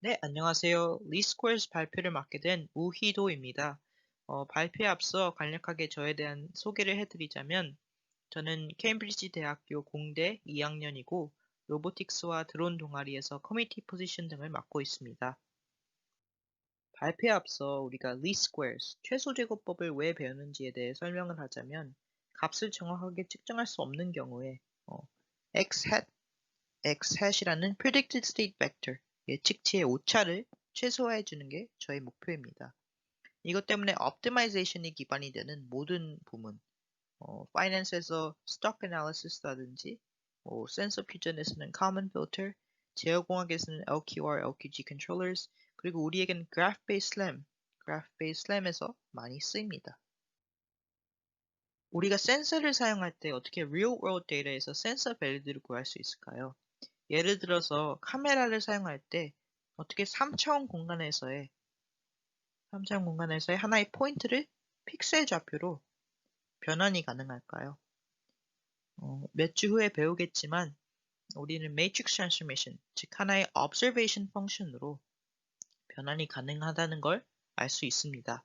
네, 안녕하세요. 리스콜스 발표를 맡게 된 우희도입니다. 발표에 앞서 간략하게 저에 대한 소개를 해드리자면, 저는 케임브리지 대학교 공대 2학년이고, 로보틱스와 드론 동아리에서 커뮤니티 포지션 등을 맡고 있습니다. 발표에 앞서 우리가 리스퀘어스, 최소제곱법을 왜 배우는지에 대해 설명을 하자면, 값을 정확하게 측정할 수 없는 경우에, x xhat이라는 predicted state vector, 예측치의 오차를 최소화해 주는 게 저의 목표입니다. 이것 때문에 optimization이 기반이 되는 모든 부문, finance에서 stock analysis라든지, sensor fusion에서는 common filter, 제어공학에서는 LQR, LQG controllers, 그리고 우리에겐 graph-based SLAM에서 많이 쓰입니다. 우리가 센서를 사용할 때 어떻게 real world data에서 센서 밸류들을 구할 수 있을까요? 예를 들어서 카메라를 사용할 때 어떻게 3차원 공간에서의 하나의 포인트를 픽셀 좌표로 변환이 가능할까요? 몇 주 후에 배우겠지만 우리는 matrix transformation, 즉 하나의 observation 펑션으로 변환이 가능하다는 걸 알 수 있습니다.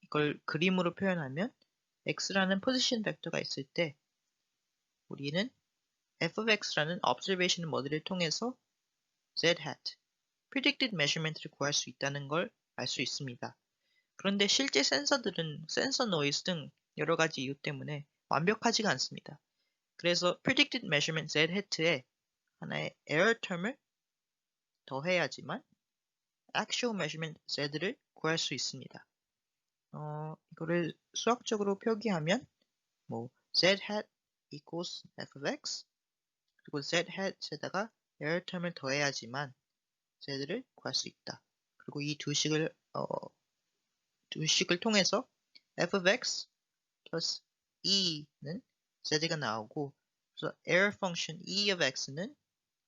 이걸 그림으로 표현하면 x라는 포지션 벡터가 있을 때 우리는 f of x라는 observation 모델을 통해서 z hat, predicted measurement를 구할 수 있다는 걸 알 수 있습니다. 그런데 실제 센서들은 센서 노이즈 등 여러 가지 이유 때문에 완벽하지가 않습니다. 그래서 predicted measurement z hat에 하나의 error term을 더해야지만 actual measurement z를 구할 수 있습니다. 이거를 수학적으로 표기하면 z hat equals f of x 그리고 z hat에다가 error term을 더해야지만 z를 구할 수 있다. 그리고 이 두 식을 통해서 f of x plus e는 z가 나오고, 그래서 error function e of x는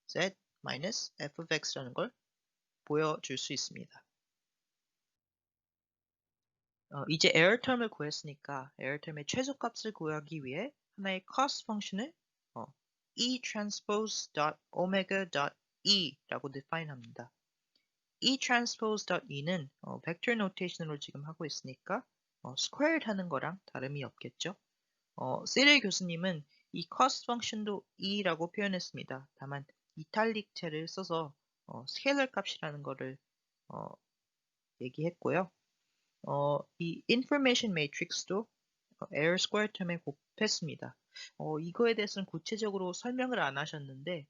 z minus f of x라는 걸 보여줄 수 있습니다. 이제 error term을 구했으니까 error term의 최소값을 구하기 위해 하나의 cost function을 e transpose dot omega dot e라고 define합니다. e transpose dot e는 vector notation으로 지금 하고 있으니까 squared 하는 거랑 다름이 없겠죠. 세릴 교수님은 이 cost function도 e라고 표현했습니다. 다만 이탈릭체를 써서 스케일러 값이라는 거를 어, 얘기했고요. 이 information matrix도 error square term에 곱했습니다. 이거에 대해서는 구체적으로 설명을 안 하셨는데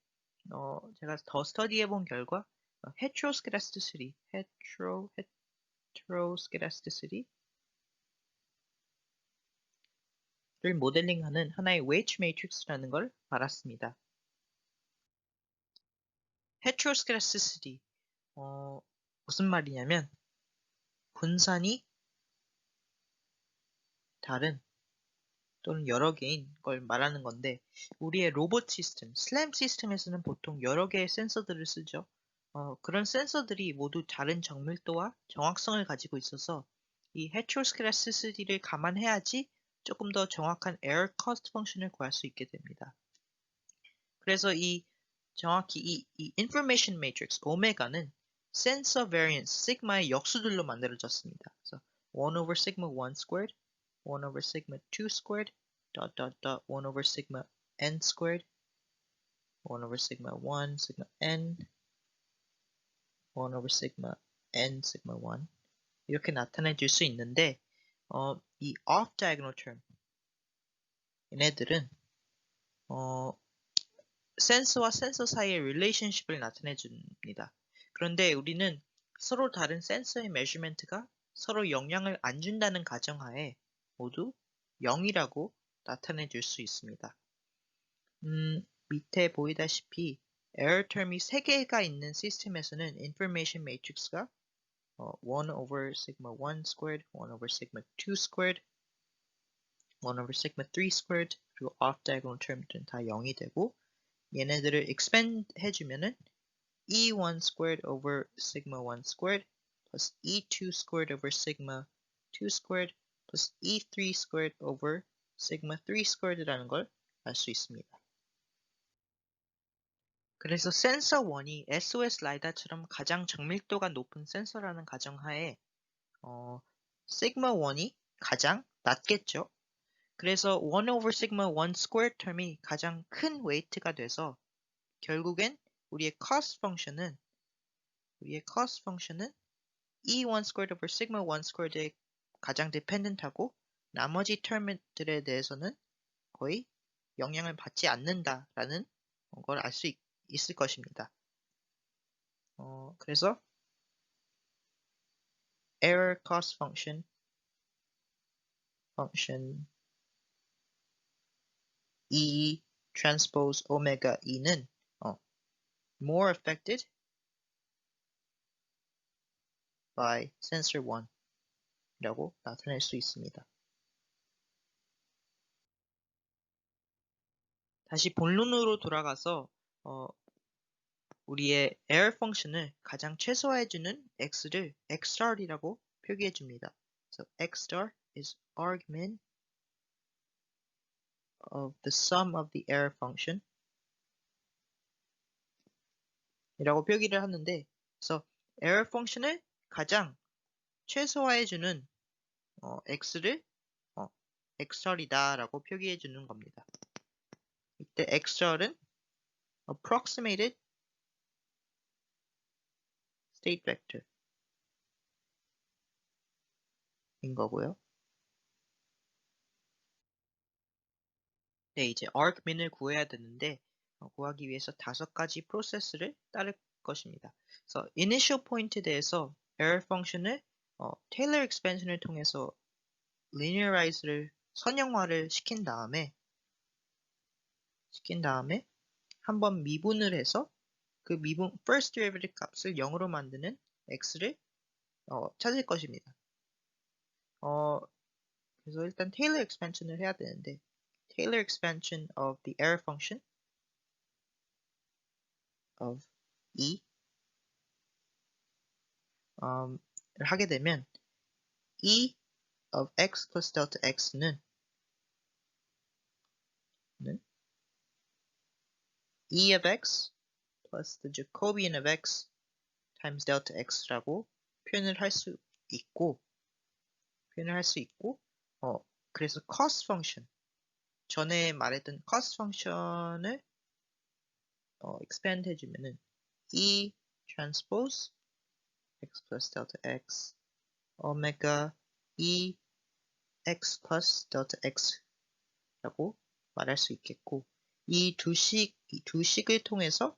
제가 더 스터디해 본 결과 heteroscedasticity 를 모델링하는 하나의 웨이트 매트릭스라는 걸 알았습니다. heteroscedasticity 무슨 말이냐면 분산이 다른 또는 여러 개인 걸 말하는 건데, 우리의 로봇 시스템, 슬램 시스템에서는 보통 여러 개의 센서들을 쓰죠. 그런 센서들이 모두 다른 정밀도와 정확성을 가지고 있어서 이 heteroscedastic이를 감안해야지 조금 더 정확한 error cost 펑션을 구할 수 있게 됩니다. 그래서 정확히 이 information matrix 오메가는 sensor variance sigma의 역수들로 만들어졌습니다. 그래서 1 over sigma 1 squared, 1 over sigma 2 squared, dot dot dot 1 over sigma n squared, 1 over sigma 1 sigma n, 1 over sigma n sigma 1 이렇게 나타내 줄 수 있는데, 이 off diagonal term 얘네들은 센서와 센서 사이의 릴레이션십을 나타내 줍니다. 그런데 우리는 서로 다른 센서의 measurement가 서로 영향을 안 준다는 가정하에 모두 0이라고 나타내 줄 수 있습니다. 밑에 보이다시피 error term이 3개가 있는 시스템에서는 information matrix가 1 over sigma 1 squared, 1 over sigma 2 squared, 1 over sigma 3 squared, 그리고 off diagonal term들은 다 0이 되고, 얘네들을 expand 해주면은 e1 squared over sigma 1 squared plus e2 squared over sigma 2 squared plus e3 squared over sigma 3 squared라는 걸 알 수 있습니다. 그래서 센서 1이 SOS 라이다처럼 가장 정밀도가 높은 센서라는 가정하에 시그마 1이 가장 낮겠죠. 그래서 1 over sigma 1 squared term이 가장 큰 웨이트가 돼서 결국엔 우리의 cost 펑션은 E1 squared over sigma 1 squared에 가장 dependent하고 나머지 term들에 대해서는 거의 영향을 받지 않는다라는 걸 알 수 있을 것입니다. 그래서 error cost function E transpose omega E는 more affected by sensor 1이라고 나타낼 수 있습니다. 다시 본론으로 돌아가서 우리의 error 펑션을 가장 최소화해주는 x를 xstar이라고 표기해줍니다. So xstar is argument of the sum of the error function 이라고 표기를 하는데, 그래서 error 펑션을 가장 최소화해주는 x를 xstar이다 라고 표기해주는 겁니다. 이때 xstar은 approximated state vector 인 거고요. 네, 이제 argmin을 구해야 되는데 구하기 위해서 5가지 프로세스를 따를 것입니다. 그래서 initial point에 대해서 error function을 Taylor expansion을 통해서 linearize를 선형화를 시킨 다음에 한번 미분을 해서 그 미분 first derivative 값을 0으로 만드는 x를 찾을 것입니다. 그래서 일단 Taylor expansion을 해야 되는데 Taylor expansion of the error function of E 를 하게 되면 E of x plus delta x는 E of x plus the Jacobian of x times delta x라고 표현을 할 수 있고 그래서 cost function 전에 말했던 cost function을 expand 해주면은 E transpose x plus delta x omega E x plus delta x라고 말할 수 있겠고 이 두 식을 통해서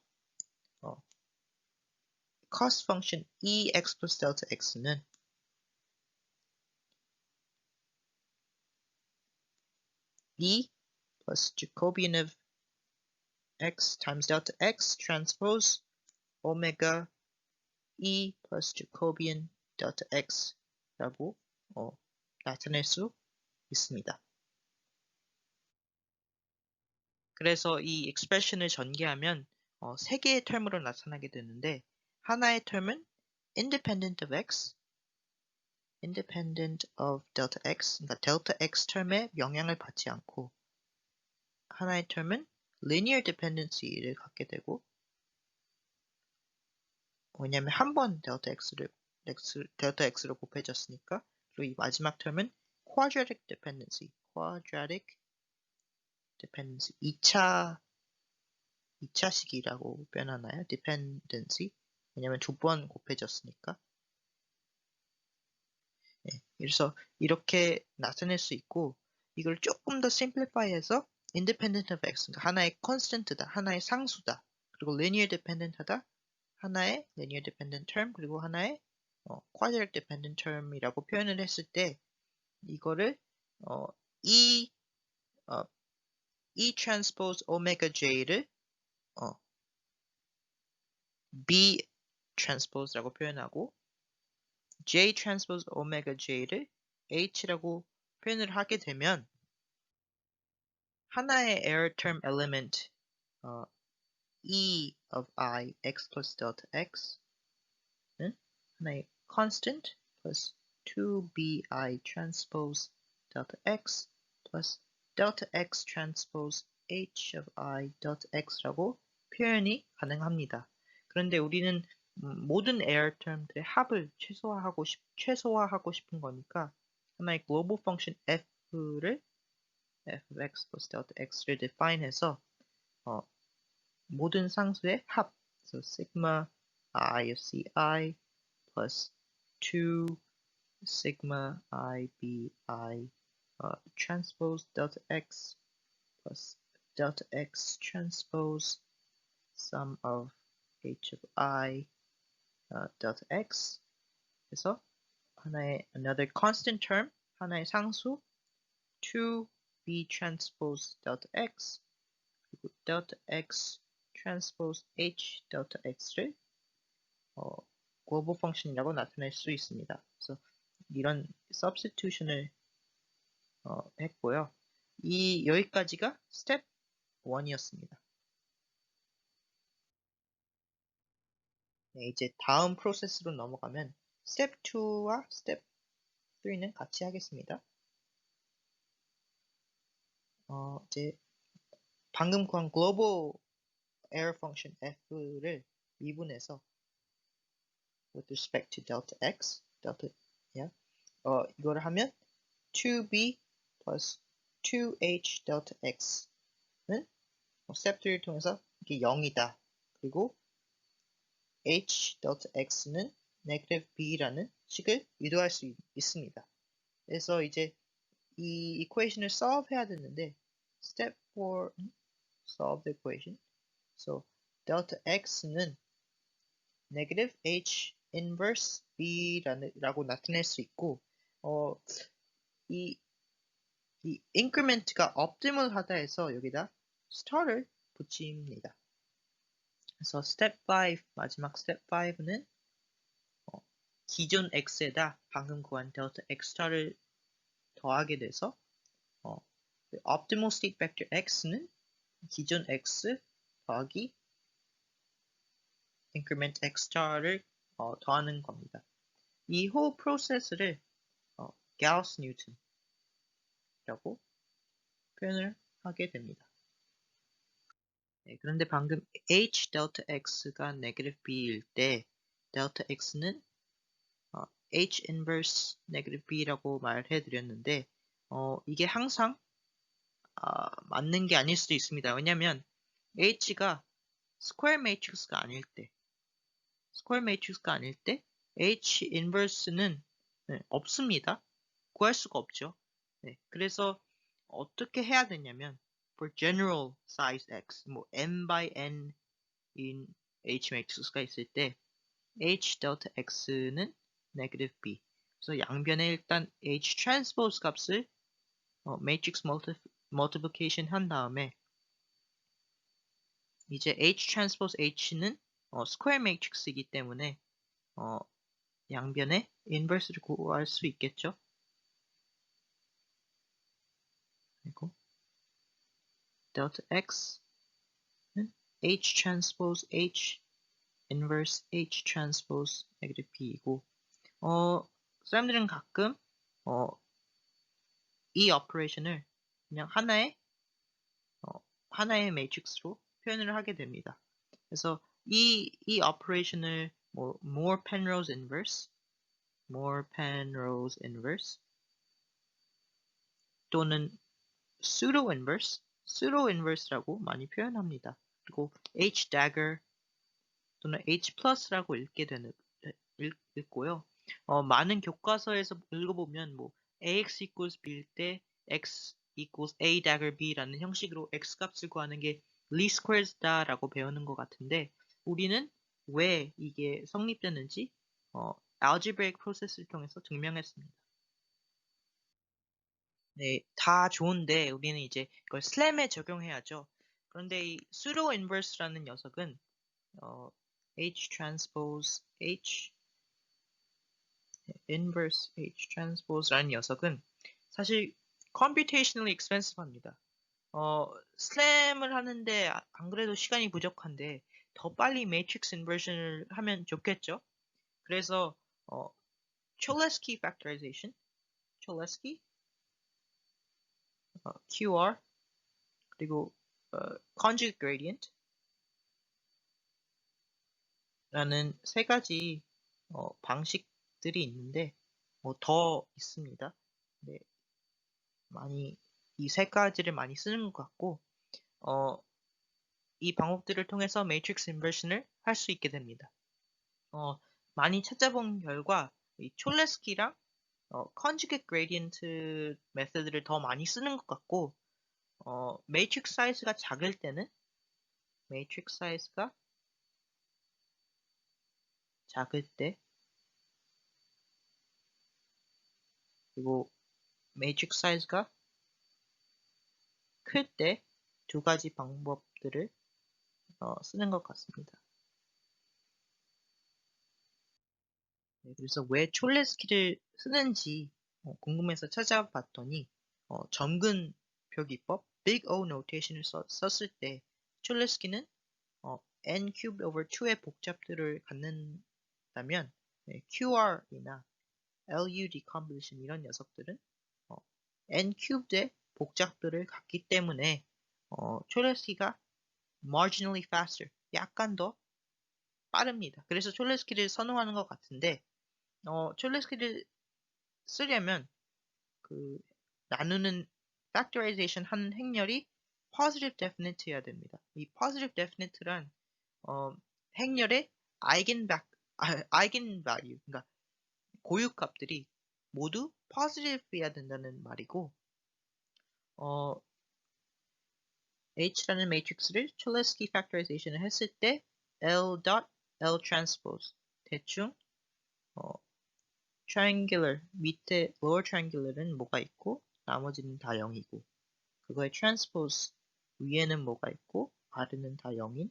cost function E x plus delta x는 E plus Jacobian of x times delta x transpose omega E plus Jacobian delta x라고 나타낼 수 있습니다. 그래서 이 expression을 전개하면 3개의 term으로 나타나게 되는데 하나의 term은 independent of x, independent of delta x, 그러니까 delta x term에 영향을 받지 않고 하나의 term은 linear dependency를 갖게 되고 왜냐하면 한 번 delta x로 곱해졌으니까 그리고 이 마지막 term은 quadratic dependency 2차식이라고 표현하나요? dependency 왜냐면 2번 곱해졌으니까 네, 그래서 이렇게 나타낼 수 있고 이걸 조금 더 simplify해서 independent of x 그러니까 하나의 constant다, 하나의 상수다 그리고 linear dependent하다 하나의 linear dependent term 그리고 하나의 quadratic dependent term이라고 표현을 했을 때 이거를 E transpose omega j를 B transpose라고 표현하고 J transpose omega j를 H라고 표현을 하게 되면 하나의 error term element E of I x plus delta x는 하나의 constant plus 2bi transpose delta x plus delta x transpose h of I delta x라고 표현이 가능합니다. 그런데 우리는 모든 에러 term들의 합을 최소화하고 싶은 거니까 하나의 global function f를 f of x plus delta x를 define해서 모든 상수의 합, so sigma I of ci plus 2 sigma I b I transpose delta x plus delta x transpose sum of h of I delta x 그래서 하나의 another constant term 하나의 상수 2b transpose delta x 그리고 delta x transpose h delta x를 global function이라고 나타낼 수 있습니다. 그래서 이런 substitution을 했고요. 여기까지가 step 1이었습니다. 네, 이제 다음 프로세스로 넘어가면 step 2와 step 3는 같이 하겠습니다. 이제 방금 구한 global error function f를 미분해서 with respect to delta x, 이거를 하면 2b plus 2h delta x는 step 3를 통해서 이게 0이다. 그리고 h delta x는 negative b라는 식을 유도할 수 있습니다. 그래서 이제 이 equation을 solve 해야 되는데 step 4 solve the equation. So delta x는 negative h inverse b라고 나타낼 수 있고 이 increment가 optimal하다 해서 여기다 star를 붙입니다. 그래서 step 5 마지막 step 5는 기존 x에다 방금 구한 delta x star를 더하게 돼서 optimal state vector x는 기존 x 더하기 increment x star를 더하는 겁니다. 이 whole process를 Gauss Newton이라고 표현을 하게 됩니다. 네, 그런데 방금 h delta x가 negative b일 때 delta x는 h inverse negative b라고 말해 드렸는데 이게 항상 맞는 게 아닐 수도 있습니다. 왜냐하면 h가 스퀘어 매트릭스가 아닐 때 h inverse는 없습니다. 구할 수가 없죠. 네, 그래서 어떻게 해야 되냐면 for general size x 뭐 n by n 인 h 매트릭스가 있을 때 h delta x는 negative b. 그래서 양변에 일단 h transpose 값을 matrix multiplication 한 다음에 이제 h transpose h는 square matrix이기 때문에 양변에 inverse를 구할 수 있겠죠. 그리고 delta x는 h transpose h inverse h transpose negative b이고 사람들은 가끔 이 오퍼레이션을 그냥 하나의 매트릭스로 표현을 하게 됩니다. 그래서 이 오퍼레이션을 more Penrose inverse 또는 pseudo inverse라고 많이 표현합니다. 그리고 h dagger 또는 h plus라고 읽고요. 많은 교과서에서 읽어보면 ax equals b일 때 x equals a dagger b라는 형식으로 x 값을 구하는 게 least squares다라고 배우는 것 같은데 우리는 왜 이게 성립되는지 algebraic process를 통해서 증명했습니다. 네, 다 좋은데 우리는 이제 이걸 슬램에 적용해야죠. 그런데 이 pseudo inverse라는 녀석은 H transpose H inverse H transpose라는 녀석은 사실 computationally expensive합니다. 슬램을 하는데 안 그래도 시간이 부족한데 더 빨리 매트릭스 인버전을 하면 좋겠죠. 그래서 Cholesky factorization, Cholesky, QR 그리고 conjugate gradient 라는 세 가지 방식들이 있는데 더 있습니다. 네, 많이 이 세 가지를 많이 쓰는 것 같고 어, 이 방법들을 통해서 매트릭스 인버전을 할 수 있게 됩니다. 많이 찾아본 결과 이 촐레스키랑 conjugate gradient 메서드를 더 많이 쓰는 것 같고 매트릭스 사이즈가 작을 때는 매트릭스 사이즈가 작을 때 그리고 매트릭스 사이즈가 클 때 두 가지 방법들을 쓰는 것 같습니다. 네, 그래서 왜 촐레스키를 쓰는지 궁금해서 찾아봤더니 점근 표기법 Big O notation을 썼을 때 촐레스키는 n cubed over 2의 복잡들을 갖는다면 QR이나 LU decomposition 이런 녀석들은 어, n cubed의 복잡들을 갖기 때문에 촐레스키가 marginally faster, 약간 더 빠릅니다. 그래서 촐레스키를 선호하는 것 같은데 촐레스키를 쓰려면 그 나누는 factorization 한 행렬이 positive definite여야 됩니다. 이 positive definite란 행렬의 eigenvalue, 그러니까 고유값들이 모두 positive여야 된다는 말이고, H라는 매트릭스를 촐레스키 factorization을 했을 때 L dot L transpose 대충 triangular 밑에 lower triangular은 뭐가 있고 나머지는 다 0이고 그거의 transpose 위에는 뭐가 있고 아래는 다 0인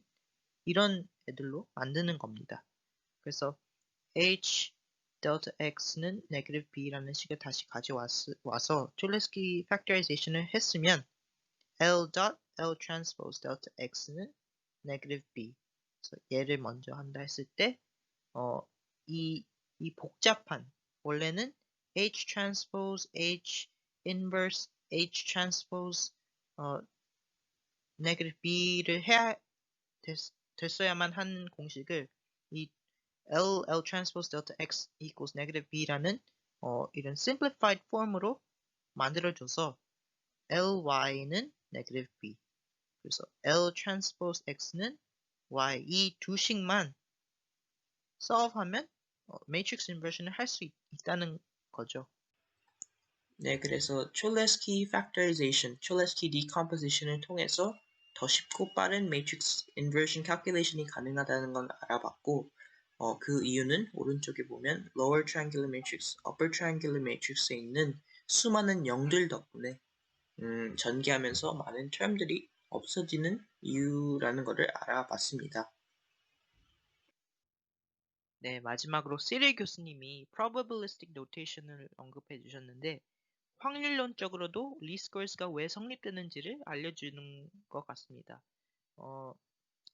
이런 애들로 만드는 겁니다. 그래서 H delta X는 negative B라는 식을 다시 가져와서 촐레스키 factorization을 했으면 L dot L transpose delta X는 negative B. 그래서 얘를 먼저 한다 했을 때, 이 복잡한, 원래는 H transpose, H inverse, H transpose, negative B를 해야 됐어야만 한 공식을 이 L transpose delta X equals negative B라는 이런 simplified form으로 만들어줘서 LY는 negative B. 그래서 L transpose X는 Y 이 두 식만 solve하면 매트릭스 인버전을 할 수 있다는 거죠. 네, 그래서 촐레스키 factorization, 촐레스키 decomposition을 통해서 더 쉽고 빠른 매트릭스 인버전 calculation이 가능하다는 건 알아봤고 그 이유는 오른쪽에 보면 lower triangular matrix, upper triangular matrix에 있는 수많은 0들 덕분에 전개하면서 많은 term들이 없어지는 이유라는 것을 알아봤습니다. 네, 마지막으로 시릴 교수님이 probabilistic notation을 언급해 주셨는데 확률론적으로도 리스코스가 왜 성립되는지를 알려주는 것 같습니다.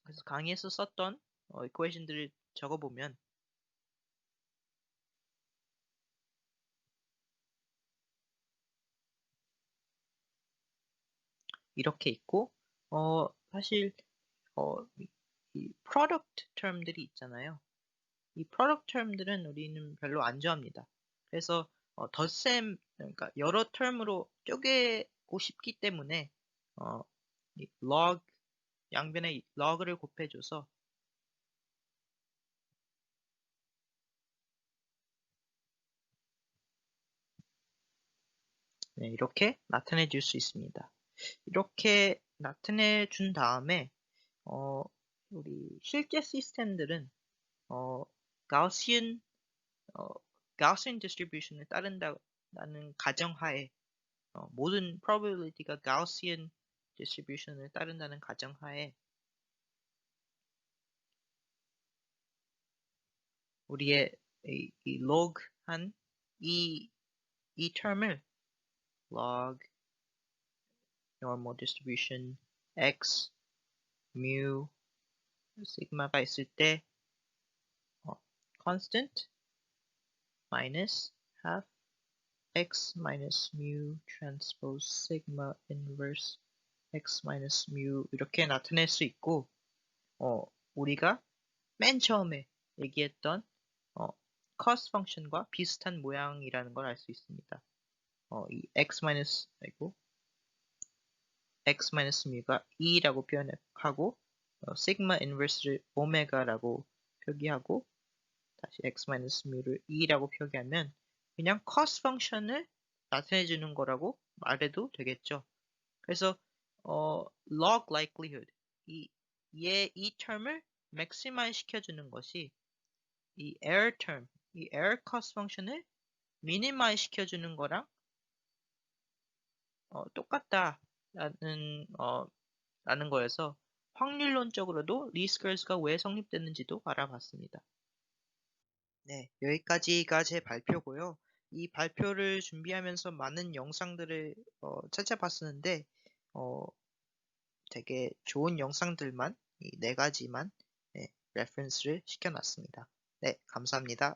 그래서 강의에서 썼던 이퀘이션들을 적어보면 이렇게 있고 사실 이 product term들이 있잖아요. 이 product term들은 우리는 별로 안 좋아합니다. 그래서 덧셈 그러니까 여러 term으로 쪼개고 싶기 때문에 이 log 양변에 log를 곱해줘서 네, 이렇게 나타내 줄 수 있습니다. 이렇게 나타내 준 다음에 어, 우리 실제 시스템들은 어, 가우시안 어, 가우시안 디스트리뷰션을 따른다는 가정하에 모든 probability가 가우시안 디스트리뷰션을 따른다는 가정하에 우리의 이 log 한 이 term을 log normal distribution x mu sigma가 있을 때 constant minus half x minus mu transpose sigma inverse x minus mu 이렇게 나타낼 수 있고 우리가 맨 처음에 얘기했던 cost 펑션과 비슷한 모양이라는 걸 알 수 있습니다. 이 x 마이너스 아이고 x 마이너스 뮤가 e라고 표현하고 시그마 인버스를 오메가라고 표기하고 다시 x 마이너스 뮤를 e라고 표기하면 그냥 cost 펑션을 나타내 주는 거라고 말해도 되겠죠. 그래서 log likelihood 이 term을 maximize 시켜주는 것이 이 error term, 이 error cost 펑션을 minimize 시켜주는 거랑 똑같다라는 라는 거여서 확률론적으로도 리스크얼스가 왜 성립되는지도 알아봤습니다. 네, 여기까지가 제 발표고요. 이 발표를 준비하면서 많은 영상들을 찾아봤었는데 어, 되게 좋은 영상들만 이 네 가지만 네, 레퍼런스를 시켜놨습니다. 네, 감사합니다.